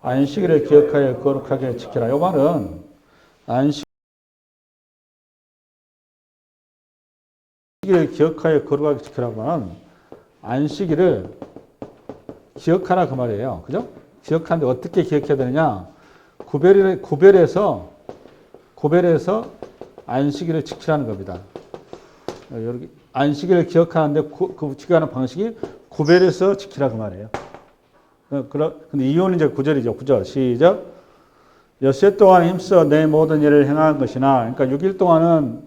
안식일을 기억하여 거룩하게 지키라. 이 말은 안식일을 기억하여 거룩하게 지키라고 하면 안식일을 기억하라 그 말이에요. 그죠? 기억하는데 어떻게 기억해야 되느냐? 구별해서 안식일을 지키라는 겁니다. 여기 안식일을 기억하는데 그 지키는 방식이 구별해서 지키라 그 말이에요. 근데 이유는 이제 9절이죠. 9절 시작. 엿새 동안 힘써 내 모든 일을 행한 것이나, 그러니까 6일 동안은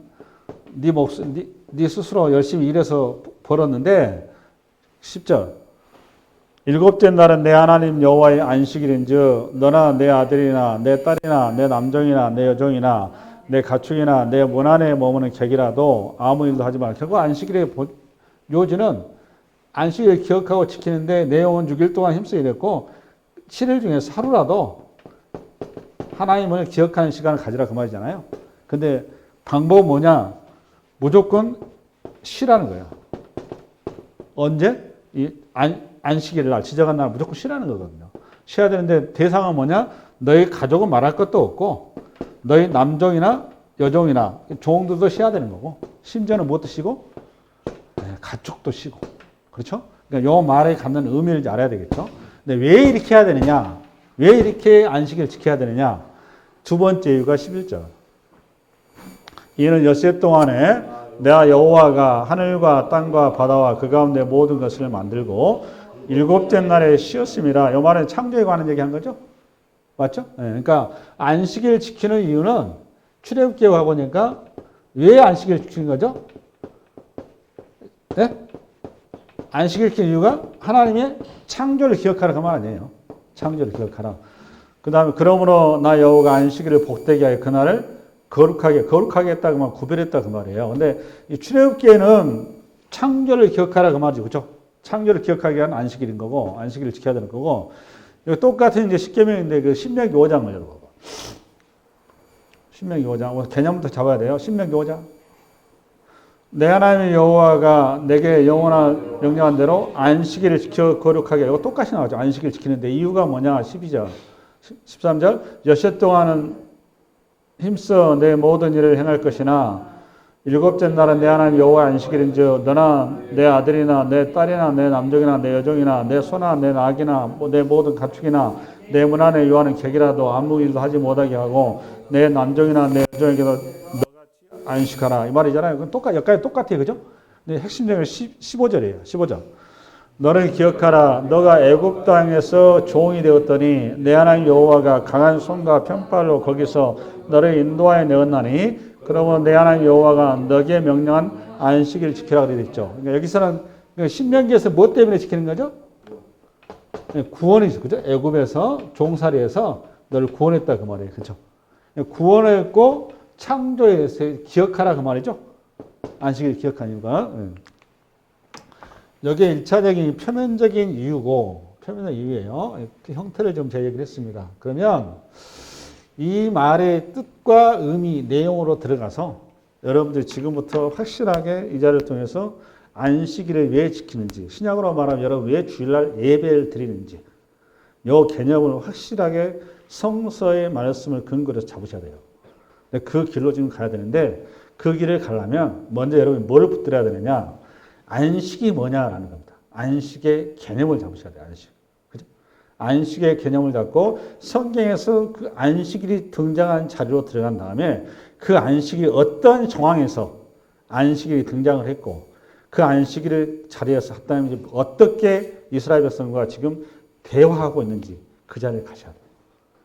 네 스스로 열심히 일해서 벌었는데 10절. 일곱째 날은 내 하나님 여호와의 안식일인즉 너나 내 아들이나 내 딸이나 내 남종이나 내 여종이나 내 가축이나 내 문 안에 머무는 객이라도 아무 일도 하지 말라. 결국 안식일의 요지는 안식일을 기억하고 지키는데 내용은 6일 동안 힘쓰게 됐고 7일 중에서 하루라도 하나님을 기억하는 시간을 가지라 그 말이잖아요. 근데 방법은 뭐냐? 무조건 쉬라는 거예요. 언제? 안식일 날, 지정한 날 무조건 쉬라는 거거든요. 쉬어야 되는데 대상은 뭐냐? 너희 가족은 말할 것도 없고 너희 남종이나 여종이나 종들도 쉬어야 되는 거고 심지어는 무엇도 쉬고 가축도 쉬고 그렇죠? 그러니까 요 말에 갖는 의미를 알아야 되겠죠. 근데 왜 이렇게 해야 되느냐? 왜 이렇게 안식일을 지켜야 되느냐? 두 번째 이유가 11절. 이는 엿새 동안에 내가 여호와가 하늘과 땅과 바다와 그 가운데 모든 것을 만들고 일곱째 날에 쉬었습니다. 이 말은 창조에 관한 얘기한 거죠? 맞죠? 네, 그러니까 안식일 지키는 이유는 출애굽기하고 보니까 왜 안식일 지키는 거죠? 네? 안식일 지키는 이유가 하나님의 창조를 기억하라 그 말 아니에요. 창조를 기억하라. 그 다음에 그러므로 나 여호와가 안식일을 복되게 하여 그날을 거룩하게 했다 그 말, 구별했다 그 말이에요. 근데 이 출애굽기에는 창조를 기억하라 그 말이죠. 그렇죠? 창조를 기억하게 한 안식일인 거고 안식일을 지켜야 되는 거고 이거 똑같은 이제 십계명인데 그 신명기 5장을 열어봐봐. 신명기 5장 개념부터 잡아야 돼요. 신명기 5장. 내 하나님 여호와가 내게 영원한 명령한 대로 안식일을 지켜 거룩하게. 이거 똑같이 나오죠. 안식일 지키는데 이유가 뭐냐? 12절, 13절. 엿새 동안은 힘써 내 모든 일을 행할 것이나 일곱째 날은 내 하나님 여호와의 안식일인즉 너나 내 아들이나 내 딸이나 내 남종이나 내 여종이나 내 소나 내 낙이나 내 모든 가축이나 내 문 안에 요하는 객이라도 아무 일도 하지 못하게 하고 내 남종이나 내 여종에게도 너같이 안식하라 이 말이잖아요. 그건 여기까지 똑같아요. 그죠? 근데 핵심적인 15절이에요. 15절. 너를 기억하라. 너가 애굽 땅에서 종이 되었더니 내 하나님 여호와가 강한 손과 편팔로 거기서 너를 인도하여 내었나니 그러면 내 하나님 여호와가 너에게 명령한 안식일을 지키라 그랬죠. 그러니까 여기서는 신명기에서 무엇 때문에 지키는 거죠? 구원이죠. 그죠? 애굽에서 종살이에서 너를 구원했다 그 말이에요. 그죠? 구원했고 창조에서 기억하라 그 말이죠. 안식일을 기억하는 이유가. 여기에 1차적인 표면적인 이유고 표면적 이유예요. 형태를 좀 제가 얘기를 했습니다. 그러면 이 말의 뜻과 의미, 내용으로 들어가서 여러분들이 지금부터 확실하게 이 자리를 통해서 안식일을 왜 지키는지, 신약으로 말하면 여러분 왜 주일날 예배를 드리는지 이 개념을 확실하게 성서의 말씀을 근거로 잡으셔야 돼요. 그 길로 지금 가야 되는데 그 길을 가려면 먼저 여러분이 뭘 붙들어야 되느냐? 안식이 뭐냐라는 겁니다. 안식의 개념을 잡으셔야 돼요. 안식. 그죠? 안식의 개념을 잡고 성경에서 그 안식일이 등장한 자리로 들어간 다음에 그 안식이 어떤 정황에서 안식일이 등장을 했고 그 안식일을 자리에서 하다면 어떻게 이스라엘 백성과 지금 대화하고 있는지 그 자리에 가셔야 돼요.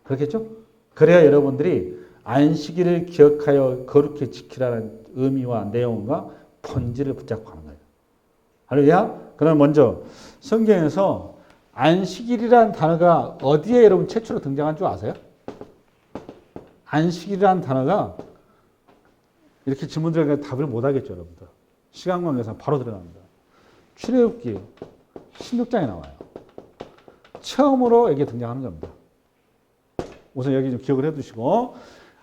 그렇겠죠? 그래야 여러분들이 안식일을 기억하여 거룩히 지키라는 의미와 내용과 본질을 붙잡고 가는 거예요. 할렐루야? 그럼 먼저 성경에서 안식일이라는 단어가 어디에 여러분 최초로 등장한 줄 아세요? 안식일이라는 단어가 이렇게 질문 드리면 답을 못 하겠죠, 여러분들. 시간 관계상 바로 들어갑니다. 출애굽기 16장에 나와요. 처음으로 여기에 등장하는 겁니다. 우선 여기 좀 기억을 해두시고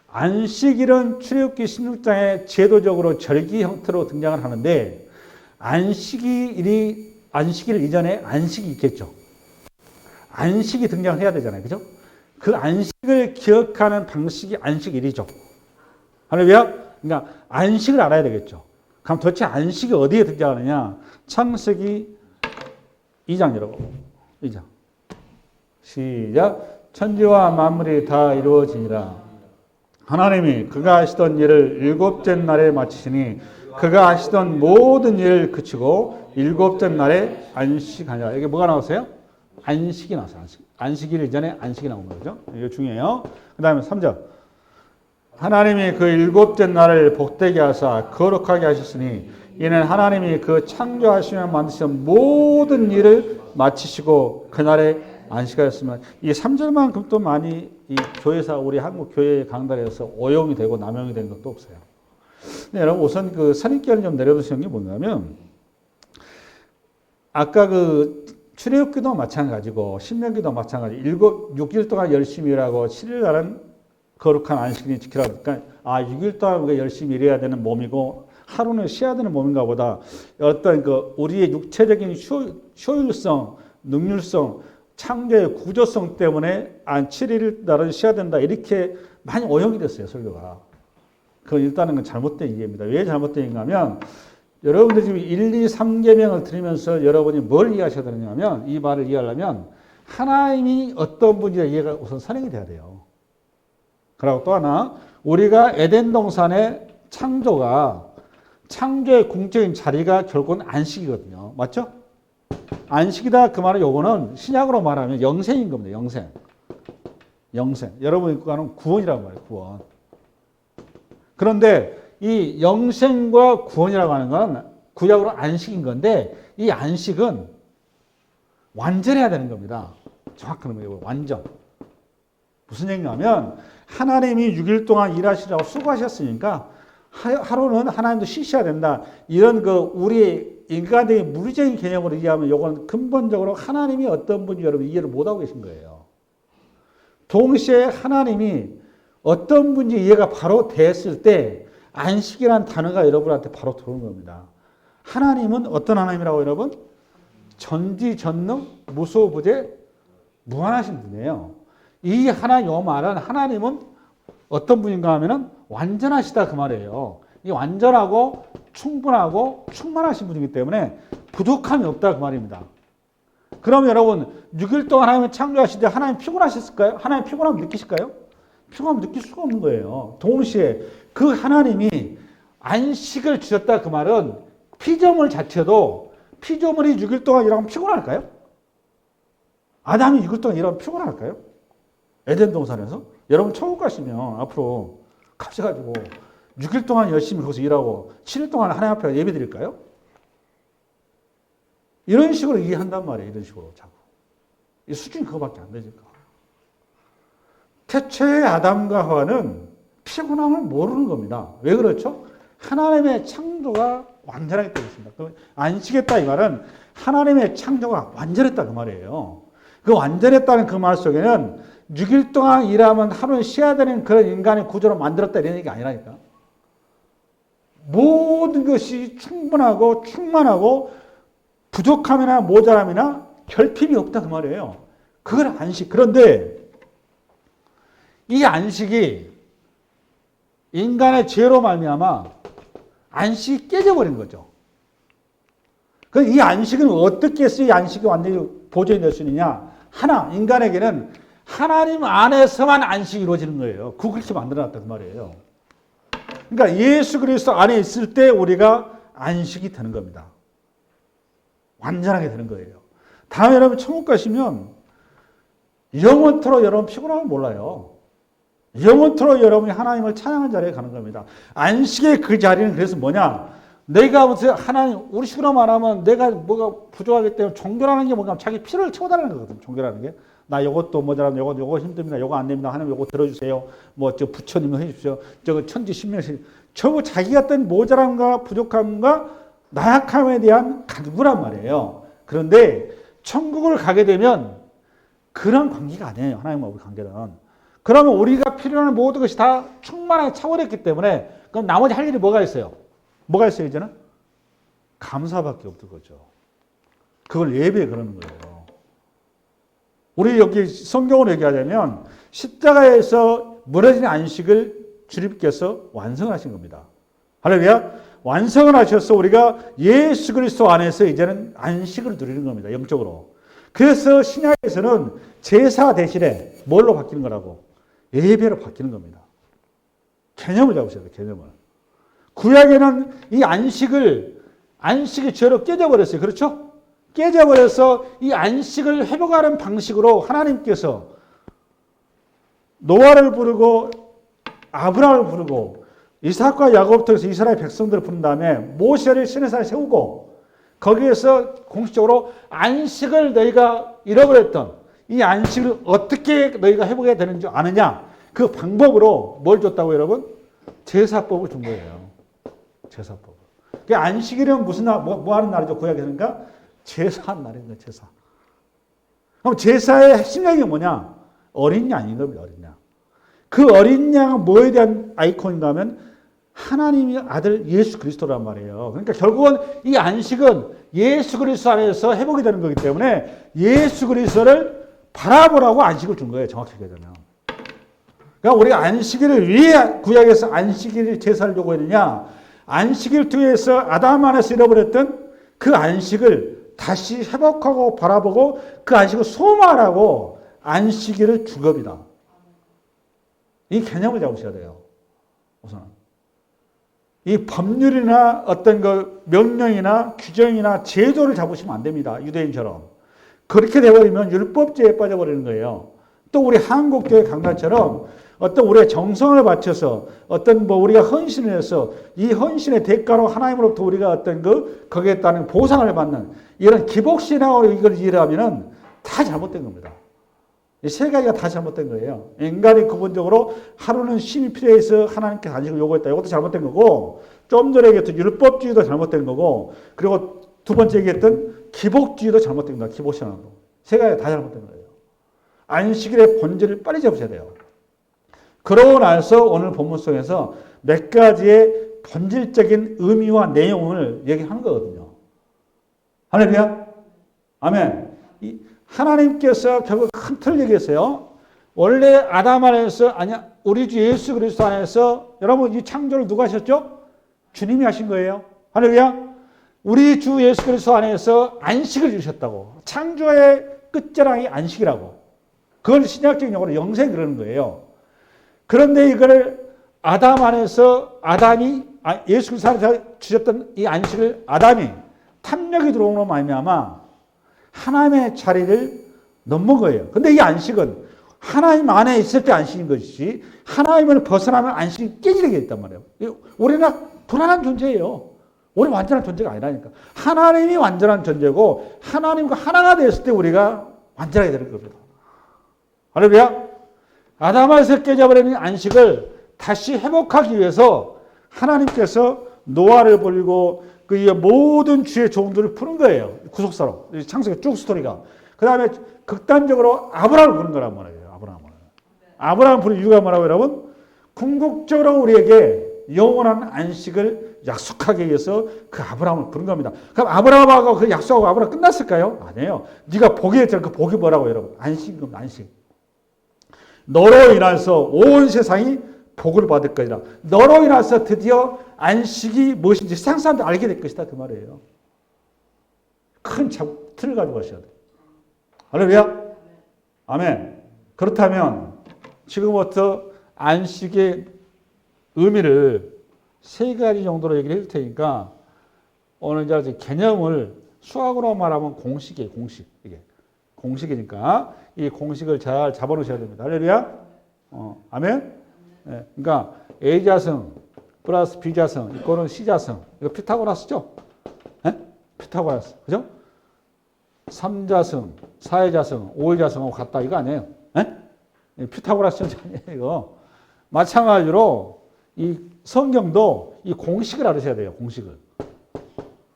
안식일은 출애굽기 16장에 제도적으로 절기 형태로 등장을 하는데 안식일 이전에 안식이 있겠죠. 안식이 등장을 해야 되잖아요. 그죠? 그 안식을 기억하는 방식이 안식일이죠. 할렐루야. 그러니까 안식을 알아야 되겠죠. 그럼 도대체 안식이 어디에 등장하느냐? 창세기 2장 여러분. 2장. 시작. 천지와 만물이 다 이루어지니라. 하나님이 그가 하시던 일을 일곱째 날에 마치시니 그가 하시던 모든 일을 그치고 일곱째 날에 안식하니라. 여기 뭐가 나왔어요? 안식이 나왔어요. 안식일 이전에 안식이 나온 거죠. 이거 중요해요. 그 다음에 3절. 하나님이 그 일곱째 날을 복되게 하사 거룩하게 하셨으니 이는 하나님이 그 창조하시며 만드신 모든 일을 마치시고 그날에 안식하였으면 이 3절만큼 또 많이 이 교회사 우리 한국 교회 강단에서 오용이 되고 남용이 된 것도 없어요. 근데 여러분 우선 그 선입견을 좀 내려두시는 게 뭐냐면 아까 그 출애굽기도 마찬가지고 신명기도 마찬가지 6일 동안 열심히 일하고 7일 날은 거룩한 안식일을 지키라. 그러니까 6일 동안 우리가 열심히 일해야 되는 몸이고 하루는 쉬어야 되는 몸인가 보다. 어떤 그 우리의 육체적인 효율성, 능률성, 창조의 구조성 때문에 7일 날은 쉬어야 된다. 이렇게 많이 오용이 됐어요, 설교가. 그건 일단은 잘못된 이해입니다. 왜 잘못된 이해인가 하면 여러분들이 지금 1, 2, 3계명을 들으면서 여러분이 뭘 이해하셔야 되느냐면 이 말을 이해하려면 하나님이 어떤 분인지 이해가 우선 선행이 돼야 돼요. 그리고 또 하나 우리가 에덴 동산의 창조의 궁적인 자리가 결국은 안식이거든요. 맞죠? 안식이다 그 말은 요거는 신약으로 말하면 영생인 겁니다. 영생. 여러분이 그거는 구원이라고 말해요. 구원. 그런데 이 영생과 구원이라고 하는 건 구약으로 안식인 건데 이 안식은 완전해야 되는 겁니다. 정확한 의미로 완전. 무슨 얘기냐면 하나님이 6일 동안 일하시라고 수고하셨으니까 하루는 하나님도 쉬셔야 된다. 이런 그 우리 인간적인 물리적인 개념으로 이해하면 이건 근본적으로 하나님이 어떤 분인지 여러분 이해를 못하고 계신 거예요. 동시에 하나님이 어떤 분인지 이해가 바로 됐을 때 안식이라는 단어가 여러분한테 바로 들어오는 겁니다. 하나님은 어떤 하나님이라고 여러분? 전지전능 무소부재 무한하신 분이에요. 이 하나님 요 말은 하나님은 어떤 분인가 하면은 완전하시다 그 말이에요. 이 완전하고 충분하고 충만하신 분이기 때문에 부족함이 없다 그 말입니다. 그럼 여러분 6일 동안 하나님을 창조하실 때 하나님 피곤하셨을까요? 하나님 피곤함 느끼실까요? 피곤함 느낄 수가 없는 거예요. 동시에 그 하나님이 안식을 주셨다 그 말은 피조물 자체도 피조물이 6일 동안 일하면 피곤할까요? 아담이 6일 동안 일하면 피곤할까요? 에덴 동산에서? 여러분 천국 가시면 앞으로 가셔가지고 6일 동안 열심히 거기서 일하고 7일 동안 하나님 앞에 예배 드릴까요? 이런 식으로 이해한단 말이에요. 이런 식으로 자꾸. 이 수준이 그거밖에 안 되니까. 태초의 아담과 하와는 피곤함을 모르는 겁니다. 왜 그렇죠? 하나님의 창조가 완전하기 때문입니다. 안식했다 이 말은 하나님의 창조가 완전했다 그 말이에요. 그 완전했다는 그 말 속에는 6일 동안 일하면 하루는 쉬어야 되는 그런 인간의 구조로 만들었다 이런 얘기가 아니라니까. 모든 것이 충분하고 충만하고 부족함이나 모자람이나 결핍이 없다 그 말이에요. 그걸 안식. 그런데 이 안식이 인간의 죄로 말미암아 안식이 깨져버린 거죠. 그럼 이 안식은 어떻게 해서 이 안식이 완전히 보존이 될 수 있느냐? 하나, 인간에게는 하나님 안에서만 안식이 이루어지는 거예요. 그렇게 만들어놨다 그 말이에요. 그러니까 예수 그리스도 안에 있을 때 우리가 안식이 되는 겁니다. 완전하게 되는 거예요. 다음에 여러분 천국 가시면 영원토록 여러분 피곤함을 몰라요. 영원토록 여러분이 하나님을 찬양하는 자리에 가는 겁니다. 안식의 그 자리는 그래서 뭐냐? 내가 무슨 하나님, 우리 식으로 말하면 내가 뭐가 부족하기 때문에 종교라는 게 뭔가 자기 피를 채워달라는 거거든. 종교라는 게. 나 요것도 모자라면 요거 힘듭니다. 요거 안 됩니다. 하나님 요거 들어주세요. 뭐 저 부처님 해주십시오. 저거 천지 신명신. 저거 자기가 어떤 모자람과 부족함과 나약함에 대한 간구란 말이에요. 그런데 천국을 가게 되면 그런 관계가 아니에요. 하나님과 우리 관계는. 그러면 우리가 필요한 모든 것이 다 충만하게 차오랬기 때문에 그럼 나머지 할 일이 뭐가 있어요? 뭐가 있어요 이제는? 감사밖에 없는 거죠. 그걸 예배에 그러는 거예요. 우리 여기 성경으로 얘기하자면 십자가에서 무너진 안식을 주님께서 완성하신 겁니다. 할렐루야. 완성을 하셔서 우리가 예수 그리스도 안에서 이제는 안식을 누리는 겁니다. 영적으로. 그래서 신약에서는 제사 대신에 뭘로 바뀌는 거라고? 예배로 바뀌는 겁니다. 개념을 잡으셔야 돼요. 개념을. 구약에는 이 안식이 죄로 깨져버렸어요. 그렇죠? 깨져버려서 이 안식을 회복하는 방식으로 하나님께서 노아를 부르고 아브라함을 부르고 이삭과 야곱을 통해서 이스라엘 백성들을 부른 다음에 모세를 시내산에 세우고 거기에서 공식적으로 안식을 너희가 잃어버렸던 이 안식을 어떻게 너희가 회복해야 되는지 아느냐? 그 방법으로 뭘 줬다고 여러분? 제사법을 준 거예요. 제사법. 그 안식일은 무슨 날, 뭐 하는 날이죠? 구약에서니까 제사하는 날인 거예요. 제사. 그럼 제사의 핵심적인 게 뭐냐? 어린 양인 겁니다. 어린 양. 그 어린 양은 뭐에 대한 아이콘인가 하면 하나님의 아들 예수 그리스도란 말이에요. 그러니까 결국은 이 안식은 예수 그리스도 안에서 회복이 되는 거기 때문에 예수 그리스도를 바라보라고 안식을 준 거예요. 정확하게 되면. 그러니까 우리가 안식일을 왜 구약에서 안식일 제사를 요구했느냐? 안식일 통해서 아담 안에서 잃어버렸던 그 안식을 다시 회복하고 바라보고 그 안식을 소망하라고 안식일을 준 겁니다. 이 개념을 잡으셔야 돼요. 우선. 이 법률이나 어떤 그 명령이나 규정이나 제도를 잡으시면 안 됩니다. 유대인처럼. 그렇게 되어버리면 율법죄에 빠져버리는 거예요. 또 우리 한국교회 강단처럼 어떤 우리의 정성을 바쳐서 어떤 뭐 우리가 헌신을 해서 이 헌신의 대가로 하나님으로부터 우리가 어떤 거기에 따른 보상을 받는 이런 기복신앙으로 이걸 이해하면은 다 잘못된 겁니다. 이 세 가지가 다 잘못된 거예요. 인간이 근본적으로 하루는 쉼이 필요해서 하나님께 안식을 요구했다. 이것도 잘못된 거고, 좀 전에 얘기했던 율법주의도 잘못된 거고, 그리고 두 번째 얘기했던 기복주의도 잘못된 거다. 기복신앙도. 세 가지가 다 잘못된 거예요. 안식일의 본질을 빨리 잡으셔야 돼요. 그러고 나서 오늘 본문 속에서 몇 가지의 본질적인 의미와 내용을 얘기하는 거거든요. 할렐루야. 아멘. 하나님께서 결국 큰 틀을 얘기했어요. 원래 아담 안에서, 아니야, 우리 주 예수 그리스도 안에서, 여러분 이 창조를 누가 하셨죠? 주님이 하신 거예요. 할렐루야. 우리 주 예수 그리스도 안에서 안식을 주셨다고. 창조의 끝자락이 안식이라고. 그걸 신약적인 용어로 영생 그러는 거예요. 그런데 이거를 아담 안에서 예수 그리스도 안에서 주셨던 이 안식을 아담이 탐욕이 들어오는 것만 말미암아 하나님의 자리를 넘은 거예요. 근데 이 안식은 하나님 안에 있을 때 안식인 것이지 하나님을 벗어나면 안식이 깨지게 있단 말이에요. 우리는 불안한 존재예요. 우리 완전한 존재가 아니라니까. 하나님이 완전한 존재고 하나님과 하나가 되었을 때 우리가 완전하게 되는 겁니다. 할렐루야. 아담에서 깨져버리는 안식을 다시 회복하기 위해서 하나님께서 노아를 보내고 그 모든 주의 종들을 푸는 거예요. 구속사로. 창세기 쭉 스토리가. 그 다음에 극단적으로 아브라함을 부른 거란 말이에요. 아브라함을 부른 이유가 뭐라고 여러분? 궁극적으로 우리에게 영원한 안식을 약속하기 위해서 그 아브라함을 부른 겁니다. 그럼 아브라함하고 그 약속하고 아브라함 끝났을까요? 아니에요. 네가 복이 했잖아. 그 복이 뭐라고 여러분? 안식인 겁니다. 안식. 너로 인해서 온 세상이 복을 받을 것이라. 너로 인해서 드디어 안식이 무엇인지 세상 사람들 알게 될 것이다. 그 말이에요. 큰 틀을 가지고 가셔야 돼요. 할렐루야. 아멘. 그렇다면 지금부터 안식의 의미를 세 가지 정도로 얘기를 해줄 테니까 오늘 이제 개념을 수학으로 말하면 공식이에요. 공식. 이게 공식이니까 이 공식을 잘 잡아놓으셔야 됩니다. 할렐루야. 아멘. 네. 그러니까 A자승 플러스 B자승 이거는 C자승. 이거 피타고라스죠? 네? 피타고라스. 그죠? 3자승, 4자승, 5자승하고 같다 이거 아니에요. 네? 피타고라스 아니에요. 이거. 마찬가지로 이 성경도 이 공식을 알으셔야 돼요. 공식을.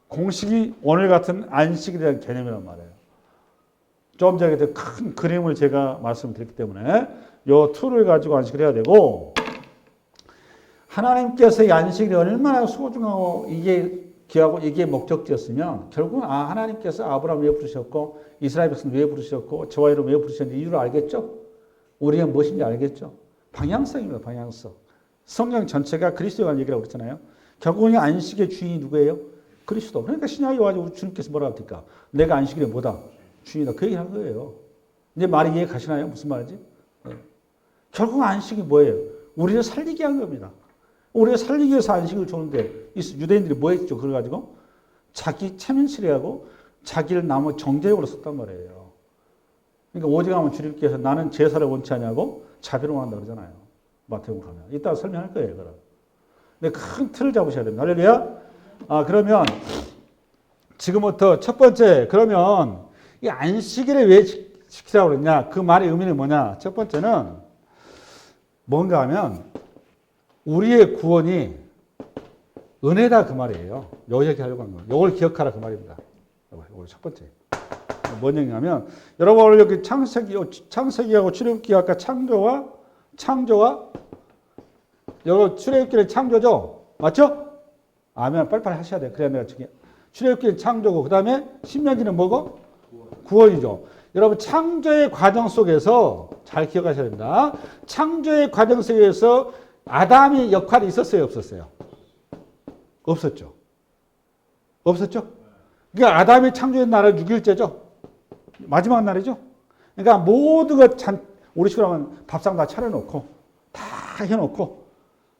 공식이 오늘 같은 안식에 대한 개념이란 말이에요. 좀 전에 큰 그림을 제가 말씀드렸기 때문에 이 툴을 가지고 안식을 해야 되고 하나님께서 이 안식이 얼마나 소중하고 이게 귀하고 이게 목적지였으면 결국은 하나님께서 아브라함 왜 부르셨고 이스라엘 백성 왜 부르셨고 저와 여러분 왜 부르셨는지 이유를 알겠죠? 우리가 무엇인지 알겠죠? 방향성입니다. 방향성. 성경 전체가 그리스도에 관한 얘기라고 그랬잖아요. 결국은 안식의 주인이 누구예요? 그리스도. 그러니까 신약에 와가지고 주님께서 뭐라고 합니까? 내가 안식일에 뭐다? 주인이다. 그 얘기를 한 거예요. 이제 말이 이해 가시나요? 무슨 말인지? 네. 결국 안식이 뭐예요? 우리를 살리게 한 겁니다. 우리가 살리기 위해서 안식을 주는데 유대인들이 뭐 했죠? 그래가지고 자기 체면치레하고 자기를 나무 정죄역으로 썼단 말이에요. 그러니까 오직하면 주님께서 나는 제사를 원치 않냐고 자비로 한다 그러잖아요. 마태복음 가면. 이따가 설명할 거예요. 그럼. 근데 큰 틀을 잡으셔야 됩니다. 할렐루야. 그러면 지금부터 첫 번째, 그러면 이 안식일을 왜 시키라고 그랬냐? 그 말의 의미는 뭐냐? 첫 번째는 뭔가 하면 우리의 구원이 은혜다 그 말이에요. 요 얘기하려고 하는 거예요. 이걸 기억하라 그 말입니다. 이걸 첫 번째. 뭔 얘기냐면 여러분 오늘 여기 창세기하고 출애굽기 아까 창조와 여기 출애굽기는 창조죠? 맞죠? 아멘. 빨리빨리 하셔야 돼요. 그래야 내가 출애굽기는 창조고 그 다음에 신명기는 뭐고? 구원이죠. 여러분 창조의 과정 속에서 잘 기억하셔야 됩니다. 창조의 과정 속에서 아담의 역할이 있었어요? 없었어요? 없었죠. 없었죠? 그러니까 아담이 창조된 날은 6일째죠. 마지막 날이죠. 그러니까 모두가 우리 식으로 하면 밥상 다 차려놓고 다 해놓고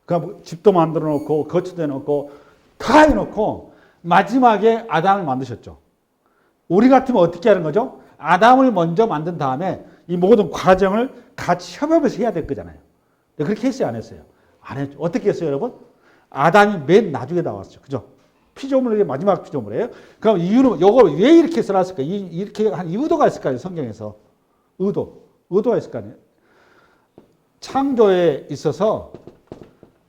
그 집도 만들어 놓고 거처도 해놓고 다 해놓고 마지막에 아담을 만드셨죠. 우리 같으면 어떻게 하는 거죠? 아담을 먼저 만든 다음에 이 모든 과정을 같이 협업해서 해야 될 거잖아요. 그렇게 했어요? 안 했어요? 안 했죠. 어떻게 했어요, 여러분? 아담이 맨 나중에 나왔죠. 그죠? 피조물이 마지막 피조물이에요. 그럼 이유는, 요걸 왜 이렇게 써놨을까? 이렇게 한 의도가 있을까요? 성경에서. 의도가 있을 거 아니에요? 창조에 있어서,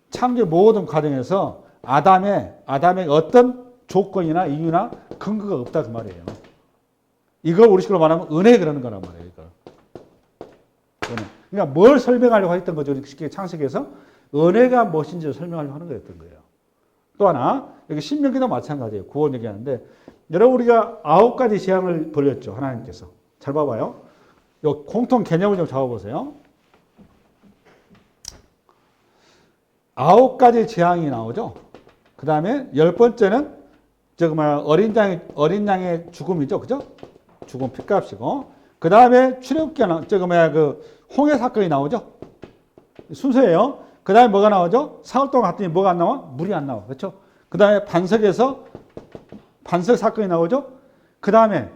창조 모든 과정에서 아담의 어떤 조건이나 이유나 근거가 없다 그 말이에요. 이걸 우리식으로 말하면 은혜 그러는 거란 말이에요. 이거. 은혜. 그러니까 뭘 설명하려고 했던 거죠? 쉽게 창세기에서 은혜가 무엇인지 설명하려고 하는 거였던 거예요. 또 하나 여기 신명기도 마찬가지예요. 구원 얘기하는데 여러분 우리가 9가지 재앙을 벌였죠. 하나님께서. 잘 봐봐요. 요 공통 개념을 좀 잡아보세요. 9가지 재앙이 나오죠. 그 다음에 10번째는 어린 양의 죽음이죠. 그죠? 죽음 핏값이고. 그 다음에 출애굽기가 홍해 사건이 나오죠. 순서예요. 그 다음에 뭐가 나오죠? 사흘 동안 갔더니 뭐가 안 나와? 물이 안 나와. 그렇죠? 그 다음에 반석 사건이 나오죠? 그 다음에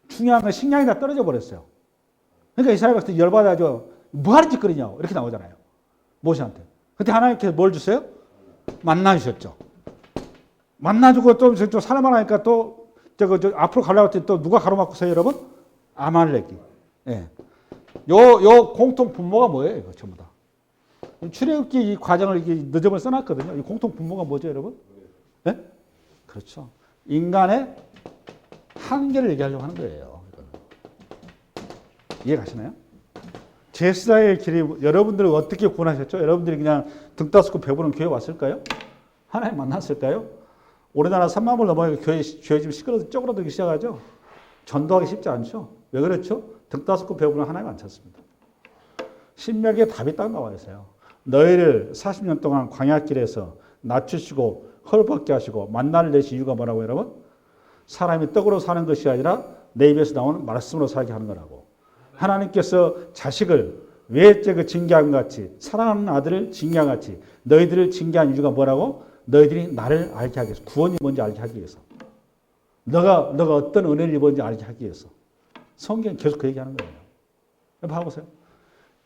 중요한 건 식량이 다 떨어져 버렸어요. 그러니까 이스라엘 백성들이 열받아가지고 뭐하는 짓거리냐고 이렇게 나오잖아요. 모세한테. 그때 하나님께서 뭘 주세요? 만나 주셨죠. 만나 주고 좀 살아만 하니까 또 앞으로 가려고 했더니 또 누가 가로막고서요, 여러분? 아말렉이. 예. 요 공통 분모가 뭐예요, 이거 전부 다. 출애굽기 이 과정을 이렇게 늦음을 써놨거든요. 이 공통 분모가 뭐죠, 여러분? 네? 그렇죠. 인간의 한계를 얘기하려고 하는 거예요. 이해 가시나요? 제사의 길이 여러분들을 어떻게 구원하셨죠? 여러분들이 그냥 등 따스고 배부른 교회 왔을까요? 하나님 만났을까요? 우리나라 3만 을 넘어가니까 교회 지금 쪼그라들기 시작하죠? 전도하기 쉽지 않죠? 왜 그렇죠? 등 따스고 배부른 하나님 안 찾습니다. 신명기에 답이 딱 나와 있어요. 너희를 40년 동안 광야길에서 낮추시고 헐벗게 하시고 만나를 내신 이유가 뭐라고 여러분? 사람이 떡으로 사는 것이 아니라 내 입에서 나오는 말씀으로 살게 하는 거라고. 하나님께서 자식을 외째 징계한 것 같이 사랑하는 아들을 징계한 것 같이 너희들을 징계한 이유가 뭐라고? 너희들이 나를 알게 하기 위해서. 구원이 뭔지 알게 하기 위해서. 너가 어떤 은혜를 입었는지 알게 하기 위해서. 성경 계속 그 얘기하는 거예요. 봐보세요.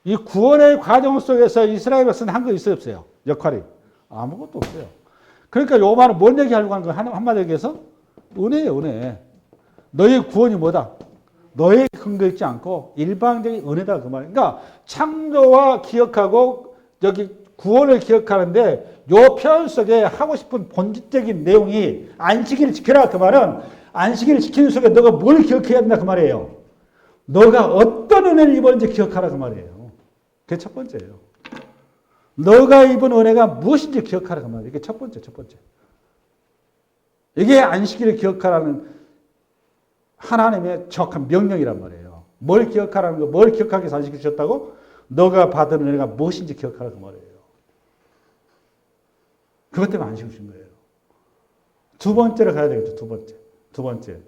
이 구원의 과정 속에서 이스라엘 백성은 한 거 있어요, 없어요? 역할이. 아무것도 없어요. 그러니까 요 말은 뭔 얘기하려고 하는 거예요? 한마디로 얘기해서? 은혜예요, 은혜. 너의 구원이 뭐다? 너의 근거 있지 않고 일방적인 은혜다 그 말. 그러니까 창조와 기억하고 여기 구원을 기억하는데 요 표현 속에 하고 싶은 본질적인 내용이 안식일을 지켜라 그 말은 안식일을 지키는 속에 너가 뭘 기억해야 된다 그 말이에요. 너가 어떤 은혜를 입었는지 기억하라 그 말이에요. 그게 첫 번째예요. 너가 입은 은혜가 무엇인지 기억하라 그 말이에요. 이게 첫 번째. 이게 안식일을 기억하라는 하나님의 정확한 명령이란 말이에요. 뭘 기억하라는 거, 뭘 기억하기 위해서 안식일 주셨다고? 너가 받은 은혜가 무엇인지 기억하라 그 말이에요. 그것 때문에 안식을 주신 거예요. 두 번째로 가야 되겠죠. 두 번째.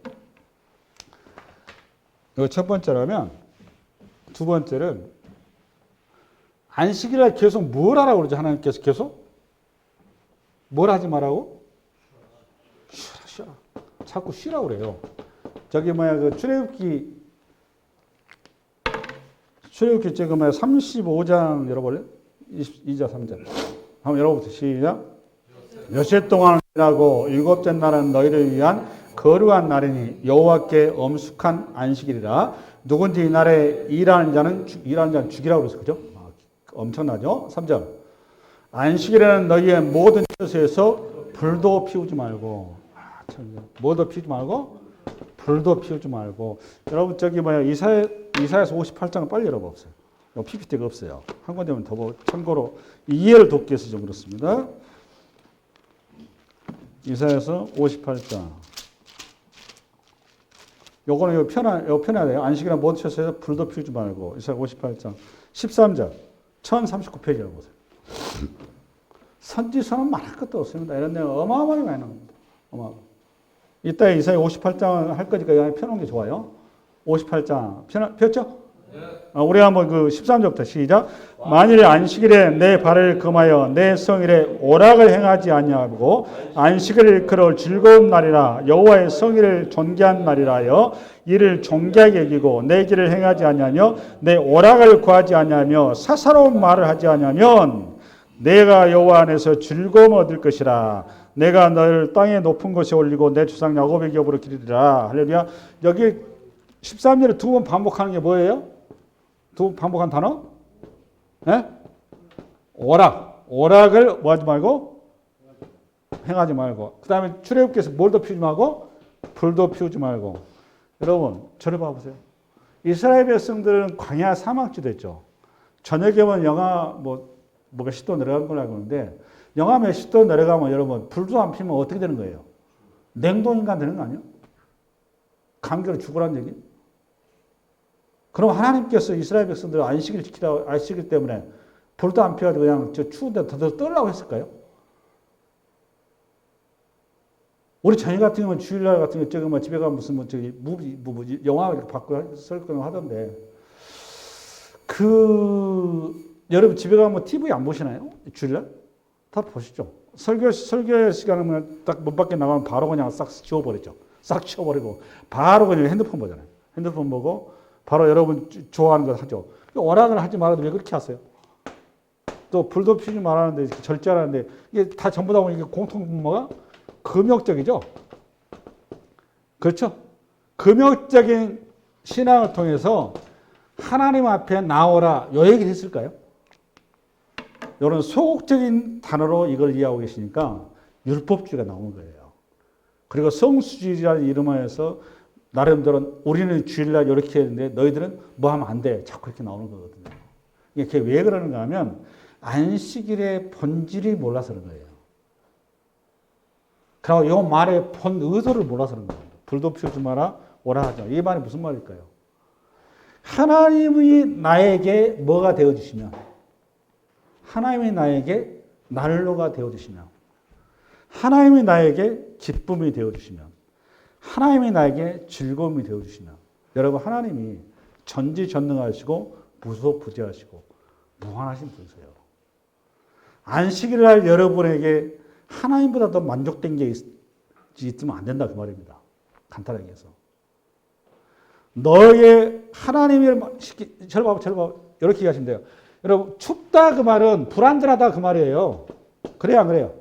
이거 첫 번째라면 두 번째는 안식일날 계속 뭘 하라고 그러죠? 하나님께서 계속? 뭘 하지 말라고? 쉬라. 자꾸 쉬라고 그래요. 저기 그 출애굽기 저기 35장 열어볼래? 2장 3장. 한번 열어보세요. 시작. 몇해 동안 일하고 일곱째 날은 너희를 위한 거룩한 날이니 여호와께 엄숙한 안식일이라. 누군지 이 날에 일하는 자는 죽이라고 그랬어. 그죠? 엄청나죠? 3절. 안식일에는 너희의 모든 처소에서 불도 피우지 말고. 뭐도 피우지 말고? 불도 피우지 말고. 여러분 저기 이사야서 58장을 빨리 열어보세요. PPT가 없어요. 한 권 되면 더 보고 참고로 이해를 돕기 위해서 좀 그렇습니다. 이사야서 58장. 요거는 요 편해야 돼요. 안식일에 모든 처소에서 불도 피우지 말고. 이사야 58장 13절 1039페이지 열어보세요. 선지서는 말할 것도 없습니다. 이런 내용 어마어마하게 많이 나옵니다. 이따 이사야 58장 할 거니까 펴놓은 게 좋아요. 58장 폈죠? 우리 한번 그 13절부터 시작. 만일 안식일에 내 발을 금하여 내 성일에 오락을 행하지 아니하고 안식을 일컬어 즐거운 날이라 여호와의 성일을 존귀한 날이라 하여 이를 존귀하게 여기고 내 길을 행하지 아니하며 내 오락을 구하지 아니하며 사사로운 말을 하지 아니하면 내가 여호와 안에서 즐거움 얻을 것이라. 내가 너를 땅의 높은 곳에 올리고 내 조상 야곱의 겹으로 기르리라. 할렐루야. 여기 13절에 두 번 반복하는 게 뭐예요? 두 번 반복한 단어? 네? 오락을 뭐 하지 말고? 행하지 말고. 그 다음에 출애굽기에서 뭘도 피우지 말고? 불도 피우지 말고. 여러분 저를 봐보세요. 이스라엘 백성들은 광야 사막지 됐죠. 저녁에 보면 영하 몇십 도 내려간 걸 알고 있는데 영하 몇십 도 내려가면 여러분 불도 안 피면 어떻게 되는 거예요? 냉동인간 되는 거 아니에요? 감기로 죽으라는 얘기? 그럼 하나님께서 이스라엘 백성들 안식일 때문에 불도 안 피워가지고 그냥 저 추운데 더 떨라고 했을까요? 우리 자녀 같은 경우는 주일날 같은 경우 저기 집에 가면 무슨 저기 영화 받고 설거나 하던데 여러분 집에 가면 TV 안 보시나요? 주일날? 다 보시죠. 설교 시간은 딱 문 밖에 나가면 바로 그냥 싹 지워버리죠. 싹 치워버리고 바로 그냥 핸드폰 보잖아요. 핸드폰 보고 바로 여러분 좋아하는 거 하죠. 오락을 하지 말아도 왜 그렇게 하세요? 또 불도 피우지 말라는데 절제하는데 이게 다 전부 다 보니까 공통분모가 금욕적이죠. 그렇죠? 금욕적인 신앙을 통해서 하나님 앞에 나오라 요 얘기를 했을까요? 이런 소극적인 단어로 이걸 이해하고 계시니까 율법주의가 나오는 거예요. 그리고 성수주의라는 이름하에서 나름대로 우리는 주일날 이렇게 했는데 너희들은 뭐 하면 안 돼. 자꾸 이렇게 나오는 거거든요. 이게 왜 그러는가 하면 안식일의 본질이 몰라서 그런 거예요. 그리고 이 말의 본 의도를 몰라서 그런 거예요. 불도 피우지 마라, 오라 하지 마. 이 말이 무슨 말일까요? 하나님이 나에게 뭐가 되어주시면 하나님이 나에게 난로가 되어주시면 하나님이 나에게 기쁨이 되어주시면 하나님이 나에게 즐거움이 되어주시면 여러분 하나님이 전지전능하시고 무소부재하시고 무한하신 분이세요. 안식일 날 여러분에게 하나님보다 더 만족된 게 있으면 안 된다 그 말입니다. 간단하게 해서 너의 하나님을 저를 봐 이렇게 얘기하시면 돼요. 여러분 춥다 그 말은 불안전하다 그 말이에요. 그래요 안 그래요?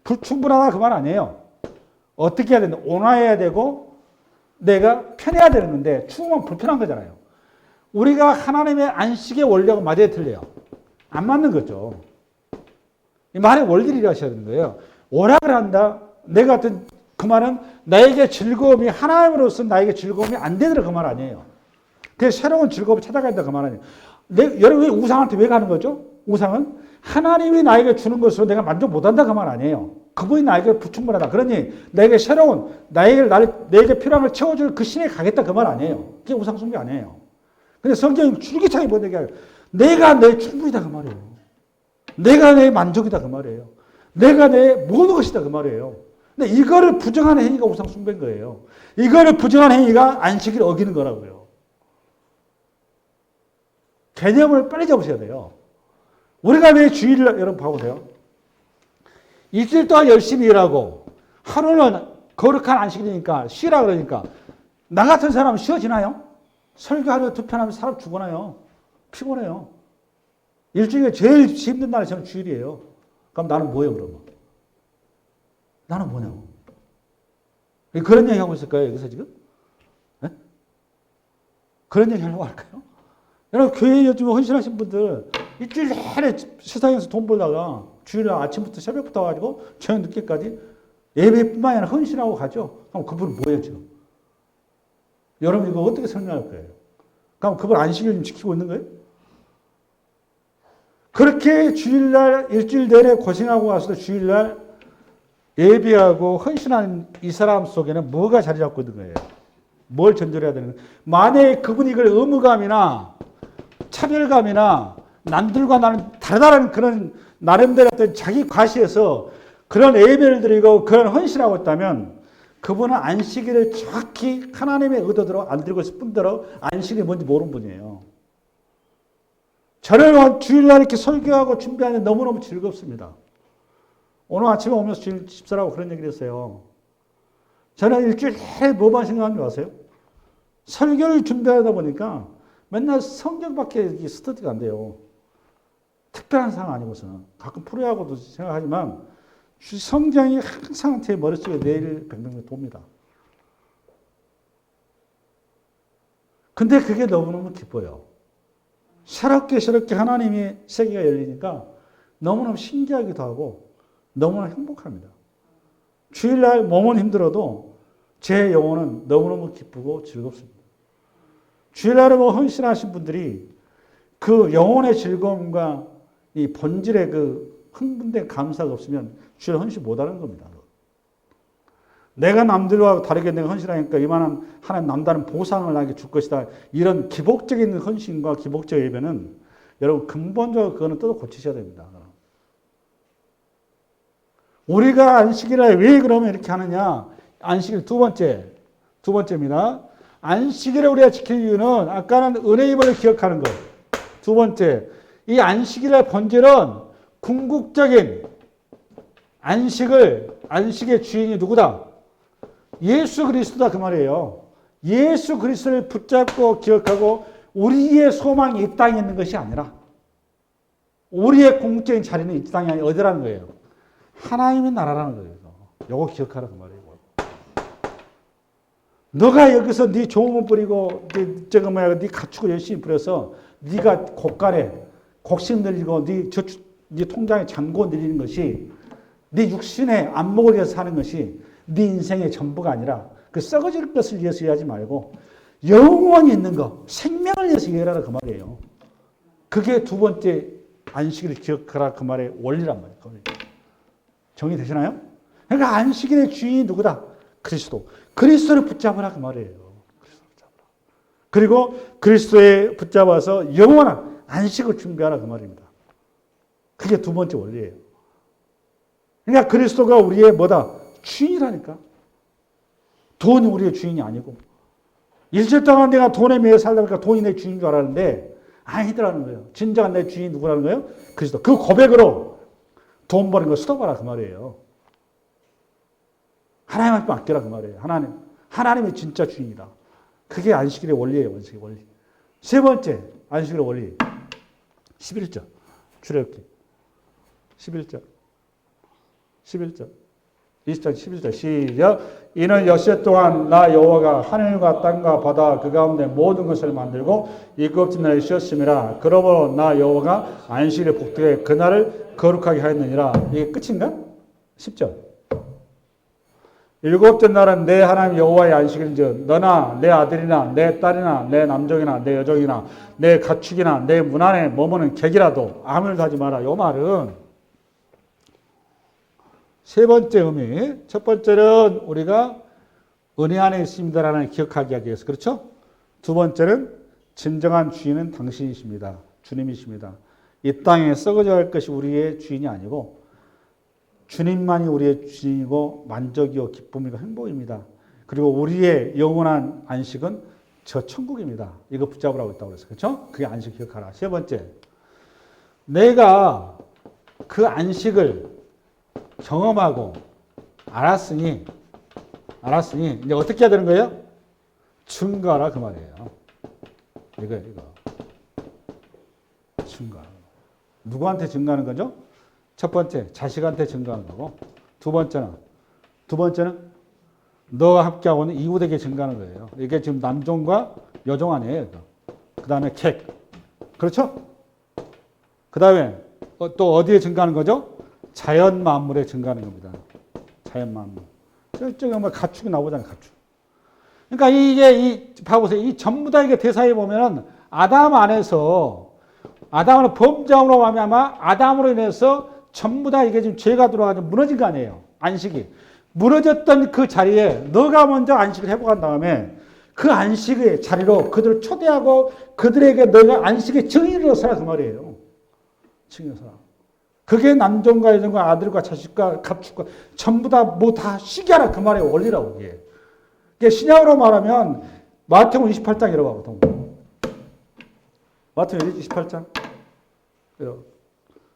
불충분하다 그 말 아니에요. 어떻게 해야 되는데 온화해야 되고 내가 편해야 되는 건데 추우면 불편한 거잖아요. 우리가 하나님의 안식의 원리하고 맞아야 틀려요. 안 맞는 거죠. 이 말의 원리를 하셔야 되는 거예요. 오락을 한다. 내가 어떤 그 말은 나에게 즐거움이 하나님으로서 나에게 즐거움이 안 되더라 그 말 아니에요. 그래서 새로운 즐거움을 찾아가야 된다 그 말 아니에요. 여러분 왜 우상한테 왜 가는 거죠? 우상은 하나님이 나에게 주는 것으로 내가 만족 못한다 그 말 아니에요. 그분이 나에게 불충분하다. 그러니 내게 새로운 내게 필요한 걸 채워줄 그 신에 가겠다 그 말 아니에요. 그게 우상 숭배 아니에요. 근데 성경이 줄기차게 뭐 얘기해요. 내가 내 충분이다 그 말이에요. 내가 내 만족이다 그 말이에요. 내가 내 모든 것이다 그 말이에요. 근데 이거를 부정하는 행위가 우상 숭배인 거예요. 이거를 부정하는 행위가 안식일을 어기는 거라고요. 개념을 빨리 잡으셔야 돼요. 우리가 왜 주일을, 여러분 봐보세요. 일주일 동안 열심히 일하고 하루는 거룩한 안식일이니까 쉬라 그러니까 나 같은 사람은 쉬어지나요? 설교하려 두 편 하면 사람 죽어나요? 피곤해요. 일주일에 제일 힘든 날이 저는 주일이에요. 그럼 나는 뭐예요, 그러면? 나는 뭐냐고. 그런 얘기 하고 있을까요, 여기서 지금? 네? 그런 얘기 하려고 할까요? 여러분, 교회에 요즘 헌신하신 분들 일주일 내내 세상에서 돈 벌다가 주일에 아침부터 새벽부터 와가지고 저녁 늦게까지 예배뿐만 아니라 헌신하고 가죠. 그럼 그분은 뭐예요, 지금? 여러분, 이거 어떻게 설명할 거예요? 그럼 그분 안식일 좀 지키고 있는 거예요? 그렇게 주일날, 일주일 내내 고생하고 와서도 주일날 예배하고 헌신하는 이 사람 속에는 뭐가 자리 잡고 있는 거예요? 뭘 전제해야 되는 거예요? 만약에 그분이 이걸 의무감이나 차별감이나 남들과 나는 다르다는 그런 나름대로 어떤 자기 과시에서 그런 예배를 드리고 그런 헌신하고 있다면 그분은 안식일을 정확히 하나님의 의도대로 안 드리고 있을 뿐더러 안식일이 뭔지 모르는 분이에요. 저는 주일날 이렇게 설교하고 준비하는 게 너무너무 즐겁습니다. 오늘 아침에 오면서 주일 집사라고 그런 얘기를 했어요. 저는 일주일 내내 뭐만 생각하는 줄 아세요? 설교를 준비하다 보니까 맨날 성경밖에 스터디가 안 돼요. 특별한 상황 아니고서는. 가끔 프로야구도 생각하지만 성경이 항상 제 머릿속에 내일 백명이 돕니다. 근데 그게 너무너무 기뻐요. 새롭게 하나님의 세계가 열리니까 너무너무 신기하기도 하고 너무나 행복합니다. 주일날 몸은 힘들어도 제 영혼은 너무너무 기쁘고 즐겁습니다. 주일날에 헌신하신 분들이 그 영혼의 즐거움과 이 본질의 그 흥분된 감사가 없으면 주일 헌신 못하는 겁니다. 내가 남들과 다르게 내가 헌신하니까 이만한 하나님 남다른 보상을 나에게 줄 것이다. 이런 기복적인 헌신과 기복적 예배는 여러분 근본적으로 그거는 뜯어 고치셔야 됩니다. 우리가 안식일에 왜 그러면 이렇게 하느냐? 안식일 두 번째입니다. 안식일을 우리가 지킬 이유는 아까는 은혜 입을 기억하는 것. 두 번째, 이 안식일의 본질은 궁극적인 안식의 주인이 누구다? 예수 그리스도다 그 말이에요. 예수 그리스도를 붙잡고 기억하고 우리의 소망이 이 땅에 있는 것이 아니라 우리의 궁극적인 자리는 이 땅이 아니라 어디라는 거예요? 하나님의 나라라는 거예요. 이거 기억하라 그 말이에요. 너가 여기서 네 좋은 거 뿌리고 네 가축을 열심히 뿌려서 네가 곳간에 곡식 늘리고 네 통장에 잔고 늘리는 것이 네 육신의 안목을 위해서 사는 것이 네 인생의 전부가 아니라 그 썩어질 것을 위해서 일하지 말고 영원히 있는 것, 생명을 위해서 일하라 그 말이에요. 그게 두 번째 안식일을 기억하라 그 말의 원리란 말이에요. 정리되시나요? 그러니까 안식일의 주인이 누구다? 그리스도. 그리스도를 붙잡으라 그 말이에요. 그리고 그리스도에 붙잡아서 영원한 안식을 준비하라 그 말입니다. 그게 두 번째 원리예요. 그러니까 그리스도가 우리의 뭐다? 주인이라니까. 돈이 우리의 주인이 아니고. 일주일 동안 내가 돈에 매여 살다 보니까 돈이 내 주인인 줄 알았는데 아니더라는 거예요. 진정한 내 주인이 누구라는 거예요? 그리스도. 그 고백으로 돈 버는 거 수도봐라 그 말이에요. 하나님한테 맡겨라 그 말이에요. 하나님이 진짜 주인이다. 그게 안식일의 원리예요. 안식일의 원리. 세 번째 안식일의 원리. 11절. 출애굽기 11절. 20장 11절 시작. 이는 엿새 동안 나 여호와가 하늘과 땅과 바다 그 가운데 모든 것을 만들고 일곱째 날에 쉬었음이라. 그러므로 나 여호와가 안식일에 복되게 그날을 거룩하게 하였느니라. 이게 끝인가? 10절. 일곱째 날은 내 하나님 여호와의 안식일인즉 너나 내 아들이나 내 딸이나 내 남종이나 내 여종이나 내 가축이나 내 문 안에 머무는 객이라도 아무 일도 하지 마라. 이 말은 세 번째 의미, 첫 번째는 우리가 은혜 안에 있습니다라는 기억하게 하기 위해서, 그렇죠? 두 번째는 진정한 주인은 당신이십니다. 주님이십니다. 이 땅에 썩어져 갈 것이 우리의 주인이 아니고 주님만이 우리의 주인이고 만족이요 기쁨이고 행복입니다. 그리고 우리의 영원한 안식은 저 천국입니다. 이거 붙잡으라고 했다고 그랬어요. 그렇죠? 그게 안식 기억하라. 세 번째, 내가 그 안식을 경험하고 알았으니 이제 어떻게 해야 되는 거예요? 증거하라 그 말이에요. 이거 증거. 누구한테 증거하는 거죠? 첫 번째, 자식한테 증거하는 거고, 두 번째는 너와 함께하고 있는 이웃에게 증거하는 거예요. 이게 지금 남종과 여종 아니에요. 그 다음에 객. 그렇죠? 그 다음에 또 어디에 증거하는 거죠? 자연 만물에 증거하는 겁니다. 자연 만물. 저쪽에 뭐 가축이 나오잖아요. 가축. 그러니까 이게 봐보세요. 이 전부 다 이게 대사에 보면은 아담은 범죄함으로 말미암아 아담으로 인해서 전부 다 이게 지금 죄가 들어와서 무너진 거 아니에요. 안식이. 무너졌던 그 자리에 너가 먼저 안식을 회복한 다음에 그 안식의 자리로 그들을 초대하고 그들에게 너가 안식의 증인으로 서라 그 말이에요. 증인으로 서라. 그게 남종과 여종과 아들과 자식과 가축과 전부 다 뭐 다 쉬게 하라 그 말의 원리라고 그게. 이게 신약으로 말하면 마태복음 28장 읽어봐. 마태복음 28장.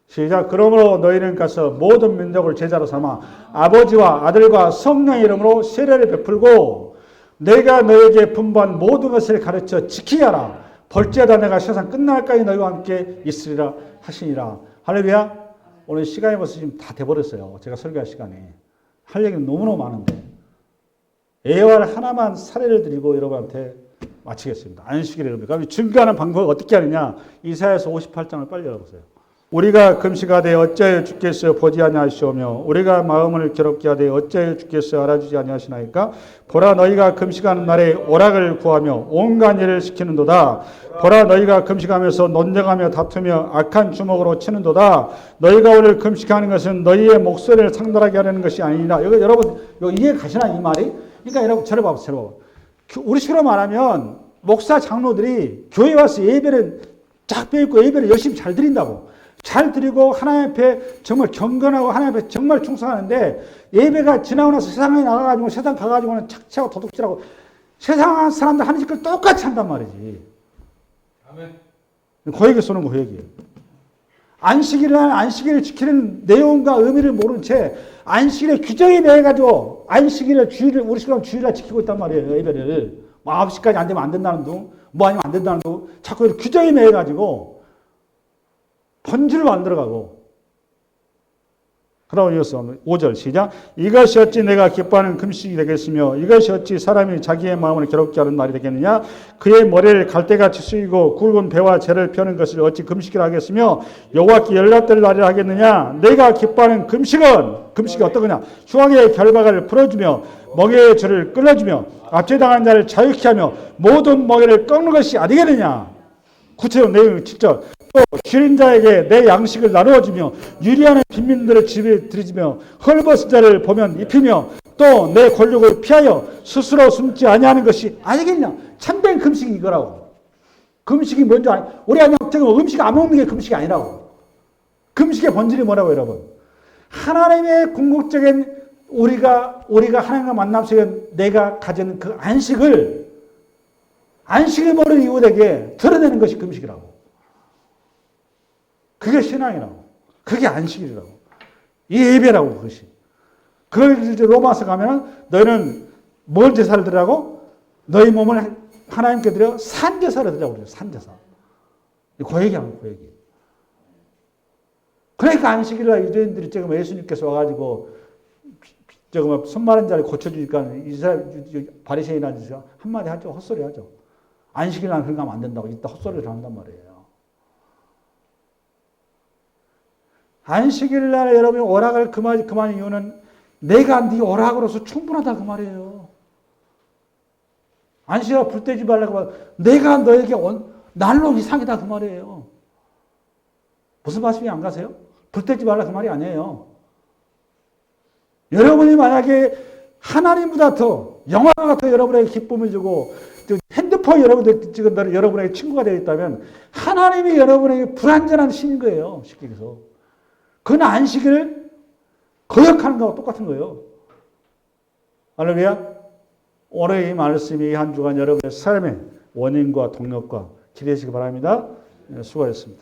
시작. 그러므로 너희는 가서 모든 민족을 제자로 삼아 아버지와 아들과 성령의 이름으로 세례를 베풀고 내가 너에게 분부한 모든 것을 가르쳐 지키게 하라. 벌죄다 내가 세상 끝날까지 너희와 함께 있으리라 하시니라. 할렐루야. 오늘 시간이 벌써 지금 다 돼버렸어요. 제가 설교할 시간이. 할 얘기는 너무너무 많은데 애월 하나만 사례를 드리고 여러분한테 마치겠습니다. 안식일의 의미. 그럼 증거하는 방법을 어떻게 하느냐. 이사야서 58장을 빨리 열어보세요. 우리가 금식하되 어찌하여 주께서 보지 아니하시오며 우리가 마음을 괴롭게 하되 어찌하여 주께서 알아주지 아니하시나이까. 보라 너희가 금식하는 날에 오락을 구하며 온갖 일을 시키는도다. 보라 너희가 금식하면서 논쟁하며 다투며 악한 주먹으로 치는도다. 너희가 오늘 금식하는 것은 너희의 목소리를 상달하게 하려는 것이 아니라. 여러분 이해 가시나 이 말이? 그러니까 여러분 저를 봐보세요. 우리식으로 말하면 목사 장로들이 교회 와서 예배를 쫙 빼입고 예배를 열심히 잘 드린다고. 잘 드리고 하나님 앞에 정말 경건하고 하나님 앞에 정말 충성하는데 예배가 지나고 나서 세상에 나가가지고 세상 가가지고는 착취하고 도둑질하고 세상 사람들 하는 짓을 똑같이 한단 말이지. 아멘. 그 얘기 쏘는 거 그 얘기예요. 안식일을 지키는 내용과 의미를 모른 채 안식일의 규정에 매여가지고 안식일을 우리 시간 주일날 지키고 있단 말이에요. 예배를. 뭐 9시까지 안 되면 안 된다는 둥, 뭐 아니면 안 된다는 둥, 자꾸 규정에 매여가지고 번지를 만들어가고. 그러고 이어서 5절 시작. 이것이 어찌 내가 기뻐하는 금식이 되겠으며 이것이 어찌 사람이 자기의 마음을 괴롭게 하는 날이 되겠느냐. 그의 머리를 갈대같이 숙이고 굵은 배와 재를 펴는 것을 어찌 금식이라 하겠으며 여호와께 연락될 날이라 하겠느냐. 내가 기뻐하는 금식이 어떠냐. 수학의 결박을 풀어주며 멍에의 줄을 끊어주며 압제당한 자를 자유케 하며 모든 멍에를 꺾는 것이 아니겠느냐. 구체적 내용 7절. 또 줄인 자에게 내 양식을 나누어주며 유리하는 빈민들을 집에 들이지며 헐벗은 자를 보면 입히며 또 내 권력을 피하여 스스로 숨지 아니하는 것이 아니겠냐. 참된 금식이 이거라고. 금식이 뭔지 우리 음식 안 먹는 게 금식이 아니라고. 금식의 본질이 뭐라고 여러분. 하나님의 궁극적인 우리가 하나님과 만남 속에 내가 가지는 그 안식을 모르는 이웃에게 드러내는 것이 금식이라고. 그게 신앙이라고. 그게 안식이라고. 이 예배라고 그것이. 그걸 이제 로마서 가면 너희는 뭘 제사를 드리라고? 너희 몸을 하나님께 드려 산제사를 드리라고 그래요. 산제사. 그 얘기하는 그 얘기. 그러니까 안식일날 유대인들이 지금 예수님께서 와가지고 저거 손 마른 자를 고쳐주니까 이스라엘 바리새인이나 한마디 하죠. 헛소리 하죠. 안식일날 그런 거 하면 안 된다고 이따 헛소리를 한단 말이에요. 안식일 날 여러분이 오락을 그만 이유는 내가 네 오락으로서 충분하다 그 말이에요. 안식일 불태지 말라고 하면 내가 너에게 날로 이상이다 그 말이에요. 무슨 말씀이 안 가세요? 불태지 말라 그 말이 아니에요. 여러분이 만약에 하나님보다 더 영화가 더 여러분에게 기쁨을 주고 핸드폰 루시퍼 여러분들 지금 여러분에게 친구가 되어 있다면 하나님이 여러분에게 불완전한 신인 거예요. 쉽게 얘기해서. 그는 안식일을 거역하는 거와 똑같은 거예요. 할렐루야. 오늘 이 말씀이 한 주간 여러분의 삶의 원인과 동력과 기대시기 바랍니다. 수고하셨습니다.